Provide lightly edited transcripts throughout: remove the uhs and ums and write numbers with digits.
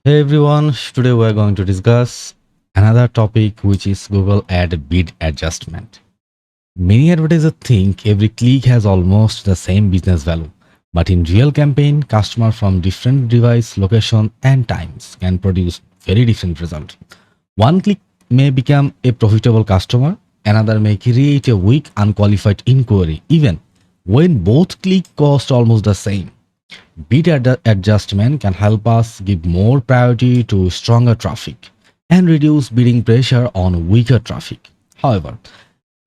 Hey everyone, today we are going to discuss another topic which is Google Ad Bid Adjustment. Many advertisers think every click has almost the same business value, but in real campaign, customers from different device, location and times can produce very different results. One click may become a profitable customer, another may create a weak unqualified inquiry even when both click cost almost the same. Bid adjustment can help us give more priority to stronger traffic and reduce bidding pressure on weaker traffic. However,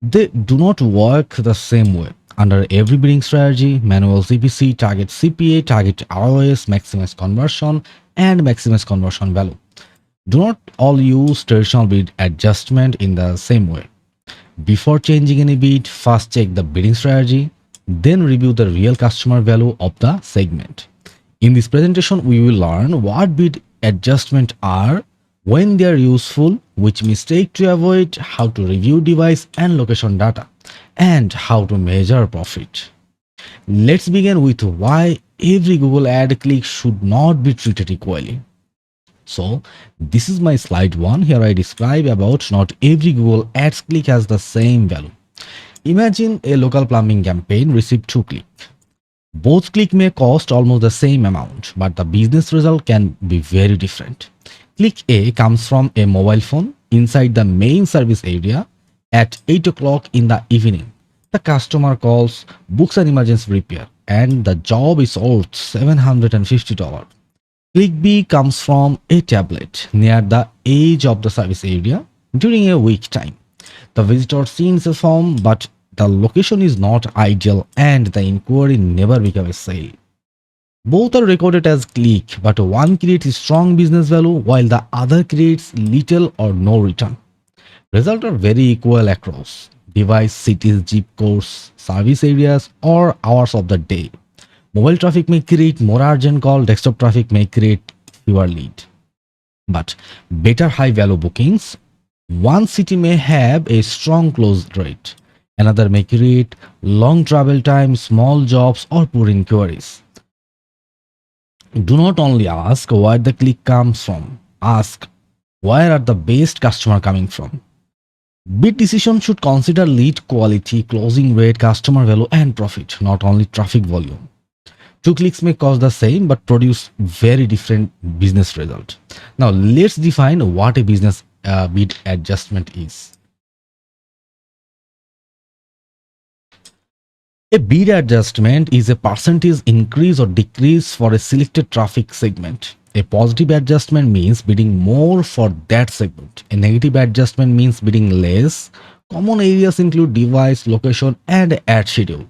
they do not work the same way. Under every bidding strategy, manual CPC target CPA, target ROS, maximize conversion, and maximize conversion value. Do not all use traditional bid adjustment in the same way. Before changing any bid, first check the bidding strategy, then review the real customer value of the segment. In this presentation, we will learn what bid adjustments are, when they are useful, which mistake to avoid, how to review device and location data, and how to measure profit. Let's begin with why every Google ad click should not be treated equally. So this is my slide 1. Here I describe about not every Google Ads click has the same value. Imagine a local plumbing campaign received 2 clicks. Both click may cost almost the same amount, but the business result can be very different. Click A comes from a mobile phone inside the main service area at 8 o'clock in the evening. The customer calls, books an emergency repair, and the job is worth $750. Click B comes from a tablet near the edge of the service area during a week time. The visitor sees a form, but the location is not ideal and the inquiry never becomes a sale. Both are recorded as click, but one creates strong business value while the other creates little or no return. Results are very equal across device, cities, zip codes, service areas, or hours of the day. Mobile traffic may create more urgent call, desktop traffic may create fewer lead. But better high value bookings, one city may have a strong close rate, another may create long travel time, small jobs, or poor inquiries. Do not only ask where the click comes from, ask where are the best customer coming from. Bid decision should consider lead quality, closing rate, customer value, and profit, not only traffic volume. 2 clicks may cost the same but produce very different business result. Now let's define what a business bid adjustment is. A bid adjustment is a percentage increase or decrease for a selected traffic segment. A positive adjustment means bidding more for that segment. A negative adjustment means bidding less. Common areas include device, location, and ad schedule.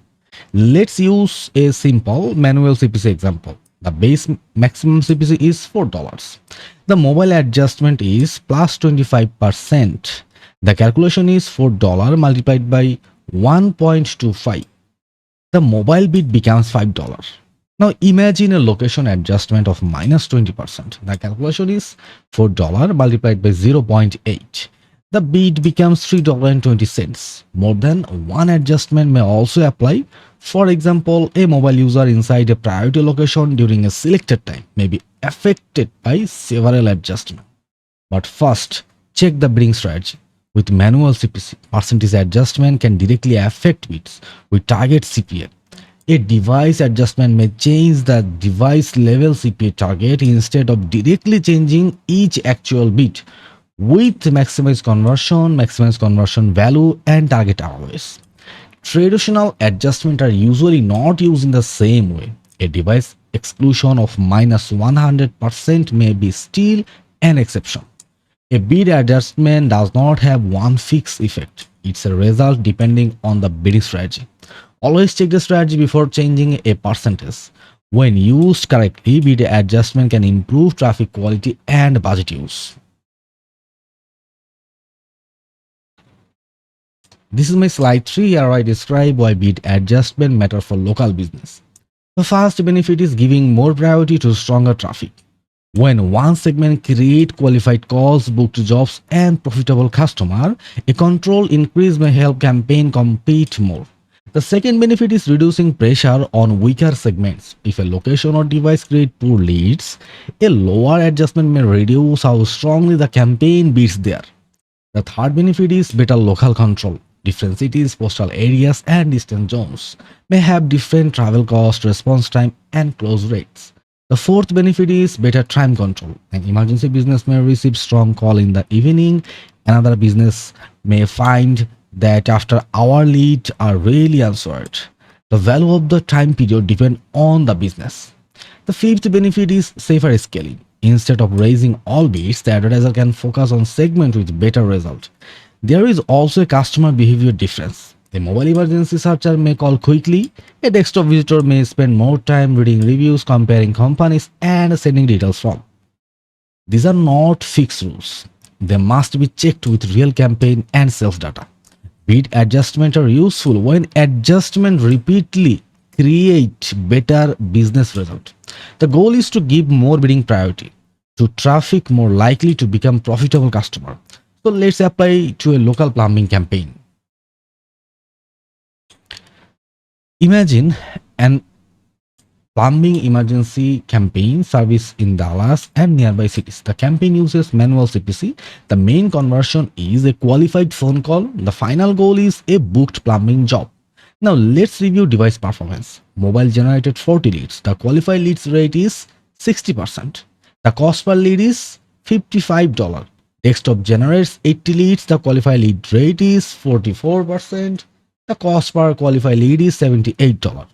Let's use a simple manual CPC example. The base maximum CPC is $4. The mobile adjustment is plus 25%. The calculation is $4 multiplied by 1.25. The mobile bid becomes $5. Now imagine a location adjustment of minus 20%. The calculation is $4 multiplied by 0.8. The bid becomes $3.20. More than one adjustment may also apply. For example, a mobile user inside a priority location during a selected time may be affected by several adjustments. But first, check the bidding strategy. With manual CPC, percentage adjustment can directly affect bids with target CPA. A device adjustment may change the device level CPA target instead of directly changing each actual bid. With maximize conversion value, and target ROS. Traditional adjustments are usually not used in the same way. A device exclusion of minus 100% may be still an exception. A bid adjustment does not have one fixed effect. It's a result depending on the bidding strategy. Always check the strategy before changing a percentage. When used correctly, bid adjustment can improve traffic quality and budget use. This is my slide 3. Here I describe why bid adjustment matter for local business. The first benefit is giving more priority to stronger traffic. When one segment create qualified calls, booked jobs, and profitable customer, a control increase may help campaign compete more. The second benefit is reducing pressure on weaker segments. If a location or device create poor leads, a lower adjustment may reduce how strongly the campaign beats there. The third benefit is better local control. Different cities, postal areas, and distant zones may have different travel cost, response time, and close rates. The fourth benefit is better time control. An emergency business may receive strong call in the evening. Another business may find that after hour lead are rarely answered. The value of the time period depends on the business. The fifth benefit is safer scaling. Instead of raising all bids, the advertiser can focus on segment with better result. There is also a customer behavior difference. A mobile emergency searcher may call quickly. A desktop visitor may spend more time reading reviews, comparing companies, and sending details from. These are not fixed rules. They must be checked with real campaign and sales data. Bid adjustments are useful when adjustment repeatedly create better business result. The goal is to give more bidding priority to traffic more likely to become profitable customer. So let's apply to a local plumbing campaign. Imagine an plumbing emergency campaign service in Dallas and nearby cities. The campaign uses manual CPC. The main conversion is a qualified phone call. The final goal is a booked plumbing job. Now let's review device performance. Mobile generated 40 leads. The qualified leads rate is 60%. The cost per lead is $55. Desktop generates 80 leads. The qualified lead rate is 44%. The cost per qualified lead is $78.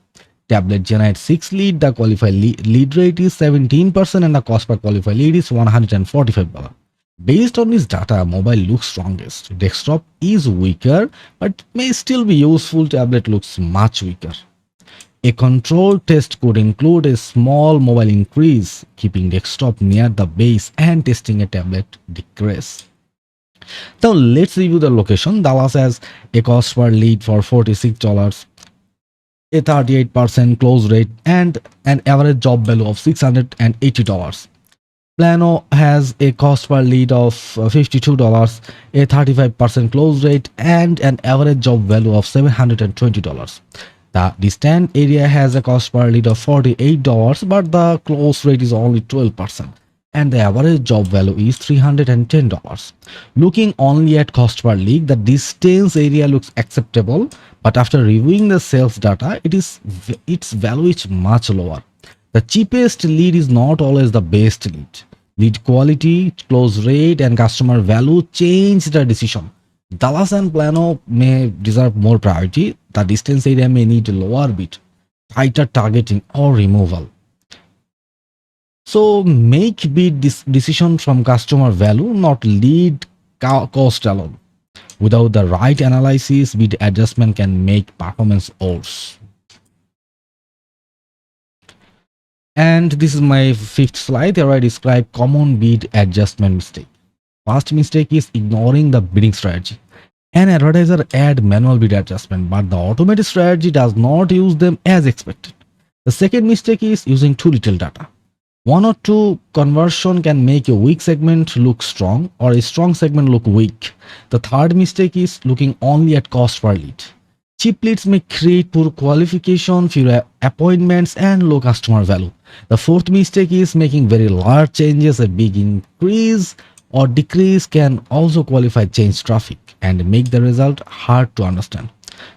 Tablet generates 6 lead. The qualified lead rate is 17% and the cost per qualified lead is $145. Based on this data, mobile looks strongest. Desktop is weaker but may still be useful. Tablet looks much weaker. A control test could include a small mobile increase, keeping desktop near the base and testing a tablet decrease. Now let's review the location. Dallas has a cost per lead for $46, a 38% close rate, and an average job value of $680. Plano has a cost per lead of $52, a 35% close rate, and an average job value of $720. The distant area has a cost per lead of $48, but the close rate is only 12%, and the average job value is $310. Looking only at cost per lead, the distance area looks acceptable, but after reviewing the sales data, its value is much lower. The cheapest lead is not always the best lead. Lead quality, close rate, and customer value change the decision. Dallas and Plano may deserve more priority. The distance area may need lower bid, tighter targeting, or removal. So make bid decision from customer value, not lead cost alone. Without the right analysis, bid adjustment can make performance worse. And this is my fifth slide. Here I describe common bid adjustment mistake. First mistake is ignoring the bidding strategy. An advertiser add manual bid adjustment, but the automated strategy does not use them as expected. The second mistake is using too little data. One or two conversion can make a weak segment look strong or a strong segment look weak. The third mistake is looking only at cost per lead. Cheap leads may create poor qualification, fewer appointments, and low customer value. The fourth mistake is making very large changes. A big increase or decrease can also qualify change traffic and make the result hard to understand.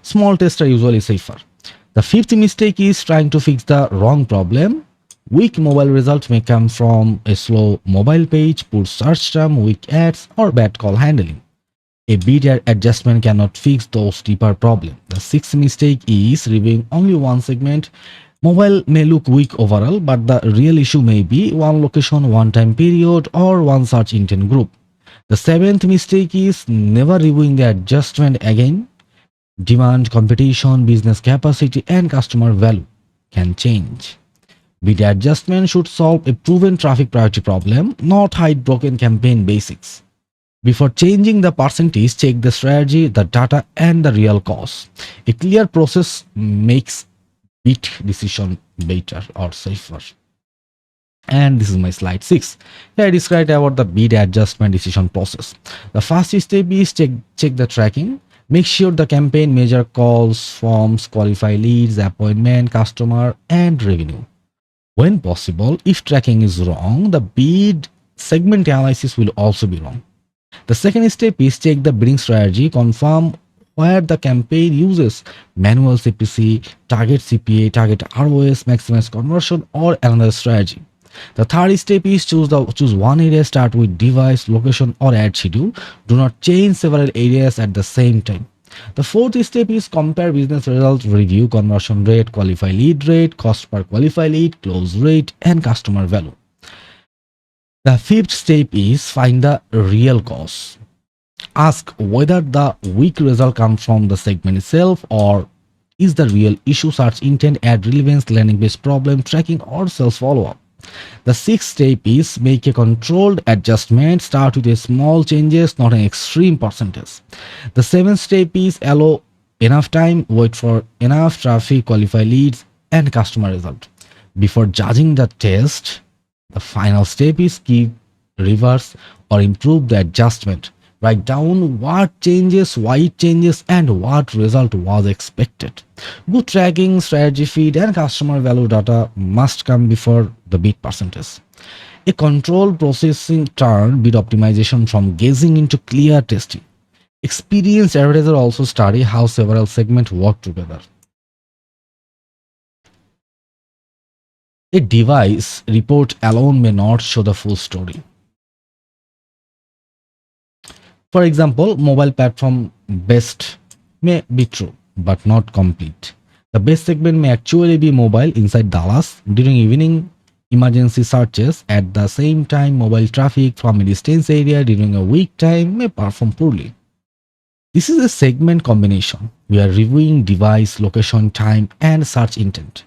Small tests are usually safer. The fifth mistake is trying to fix the wrong problem. Weak mobile results may come from a slow mobile page, poor search term, weak ads, or bad call handling. A bid adjustment cannot fix those deeper problems. The sixth mistake is reviewing only one segment. Mobile may look weak overall, but the real issue may be one location, one time period, or one search intent group. The seventh mistake is never reviewing the adjustment again. Demand, competition, business capacity, and customer value can change. Bid adjustment should solve a proven traffic priority problem, not hide broken campaign basics. Before changing the percentage, check the strategy, the data, and the real cost. A clear process makes bid decision better or safer. And this is my slide 6. Here I described about the bid adjustment decision process. The first step is check the tracking. Make sure the campaign measure calls, forms, qualify leads, appointment, customer, and revenue. When possible, if tracking is wrong, the bid segment analysis will also be wrong. The second step is check the bidding strategy, confirm where the campaign uses manual CPC, target CPA, target ROS, maximize conversion, or another strategy. The third step is choose one area, start with device, location, or ad schedule. Do not change several areas at the same time. The fourth step is compare business results, review conversion rate, qualify lead rate, cost per qualify lead, close rate, and customer value. The fifth step is find the real cause. Ask whether the weak result comes from the segment itself or is the real issue search intent, ad relevance, landing page problem, tracking, or sales follow up. The sixth step is make a controlled adjustment. Start with a small changes, not an extreme percentage. The seventh step is allow enough time, wait for enough traffic, qualify leads, and customer result. Before judging the test, the final step is keep, reverse, or improve the adjustment. Write down what changes, why it changes, and what result was expected. Good tracking, strategy feed, and customer value data must come before the bid percentage. A controlled processing turn bid optimization from guessing into clear testing. Experienced advertiser also study how several segments work together. A device report alone may not show the full story. For example, mobile platform best may be true, but not complete. The best segment may actually be mobile inside Dallas during evening emergency searches. At the same time, mobile traffic from a distance area during a week time may perform poorly. This is a segment combination. We are reviewing device, location, time, and search intent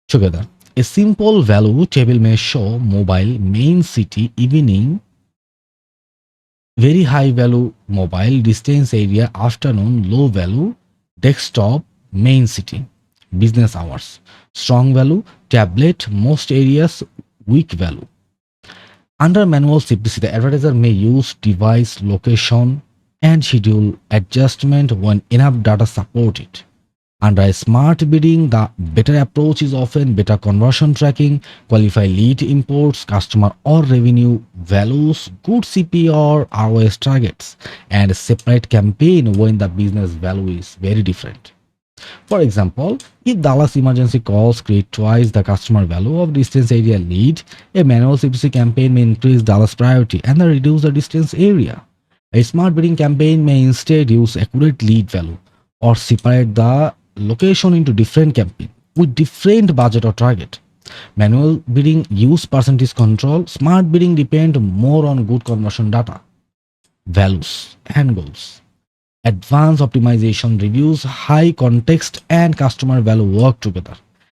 together. A simple value table may show mobile, main city, evening, very high value mobile, distance area, afternoon, low value, desktop, main city, business hours, strong value, tablet, most areas, weak value. Under manual CPC, the advertiser may use device, location, and schedule adjustment when enough data support it. Under a smart bidding, the better approach is often better conversion tracking, qualify lead imports, customer or revenue values, good CP or ROS targets, and separate campaign when the business value is very different. For example, if Dallas emergency calls create twice the customer value of distance area lead, a manual CPC campaign may increase Dallas priority and then reduce the distance area. A smart bidding campaign may instead use accurate lead value or separate the location into different campaign with different budget or target. Manual bidding use percentage control. Smart bidding depend more on good conversion data, values, and goals. Advanced optimization reviews high context and customer value work together.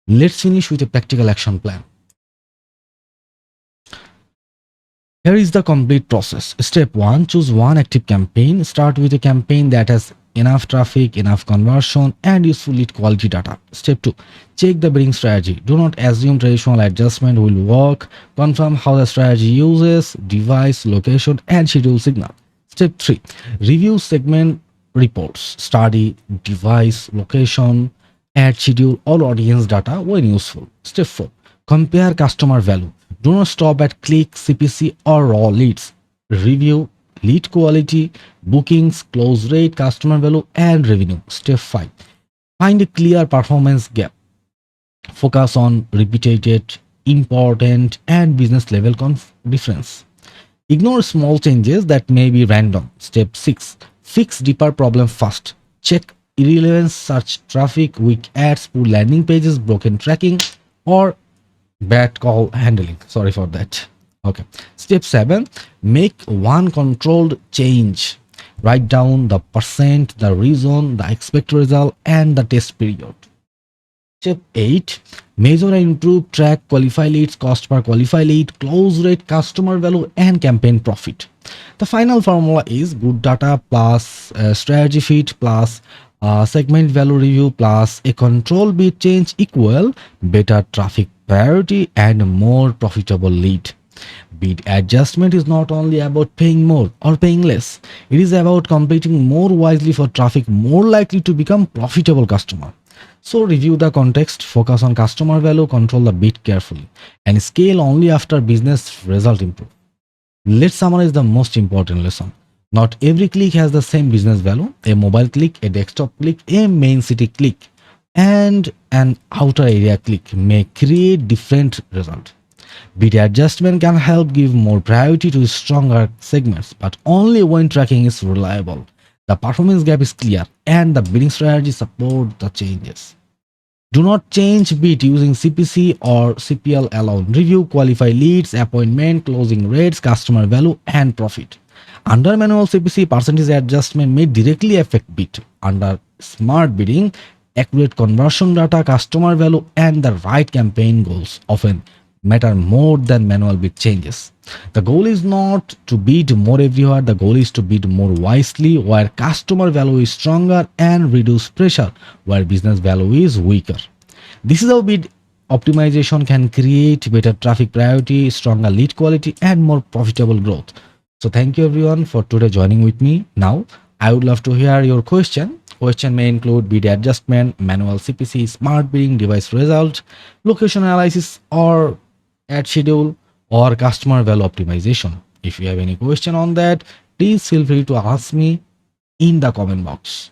Let's finish with a practical action plan. Here is the complete process. Step 1, choose one active campaign. Start with a campaign that has enough traffic, enough conversion, and useful lead quality data. Step 2, check the bidding strategy. Do not assume traditional adjustment will work. Confirm how the strategy uses device, location, and schedule signal. Step 3, review segment reports. Study device, location, ad schedule, or audience data when useful. Step 4, compare customer value. Do not stop at click, CPC, or raw leads. Review lead quality, bookings, close rate, customer value, and revenue. Step 5, find a clear performance gap. Focus on repeated, important, and business level difference. Ignore small changes that may be random. Step 6, fix deeper problem first. Check irrelevance, search traffic, weak ads, poor landing pages, broken tracking, or bad call handling. Sorry for that. Okay. Step 7, make one controlled change. Write down the percent, the reason, the expected result, and the test period. Step 8, measure and improve, track qualify leads, cost per qualify lead, close rate, customer value, and campaign profit. The final formula is good data plus strategy fit plus segment value review plus a control bid change equal better traffic priority and more profitable lead. Bid adjustment is not only about paying more or paying less, it is about competing more wisely for traffic more likely to become profitable customer. So review the context, focus on customer value, control the bid carefully, and scale only after business result improve. Let's summarize the most important lesson. Not every click has the same business value. A mobile click, a desktop click, a main city click, and an outer area click may create different result. Bid adjustment can help give more priority to stronger segments, but only when tracking is reliable. The performance gap is clear and the bidding strategy support the changes. Do not change bid using CPC or CPL alone. Review qualify leads, appointment, closing rates, customer value, and profit. Under manual CPC, percentage adjustment may directly affect bid. Under smart bidding, accurate conversion data, customer value, and the right campaign goals often matter more than manual bid changes. The goal is not to bid more everywhere, the goal is to bid more wisely where customer value is stronger and reduce pressure where business value is weaker. This is how bid optimization can create better traffic priority, stronger lead quality, and more profitable growth. So thank you everyone for today joining with me. Now I would love to hear your question. Question may include bid adjustment, manual CPC, smart bidding, device result, location analysis, or ad schedule, or customer value optimization. If you have any question on that, please feel free to ask me in the comment box.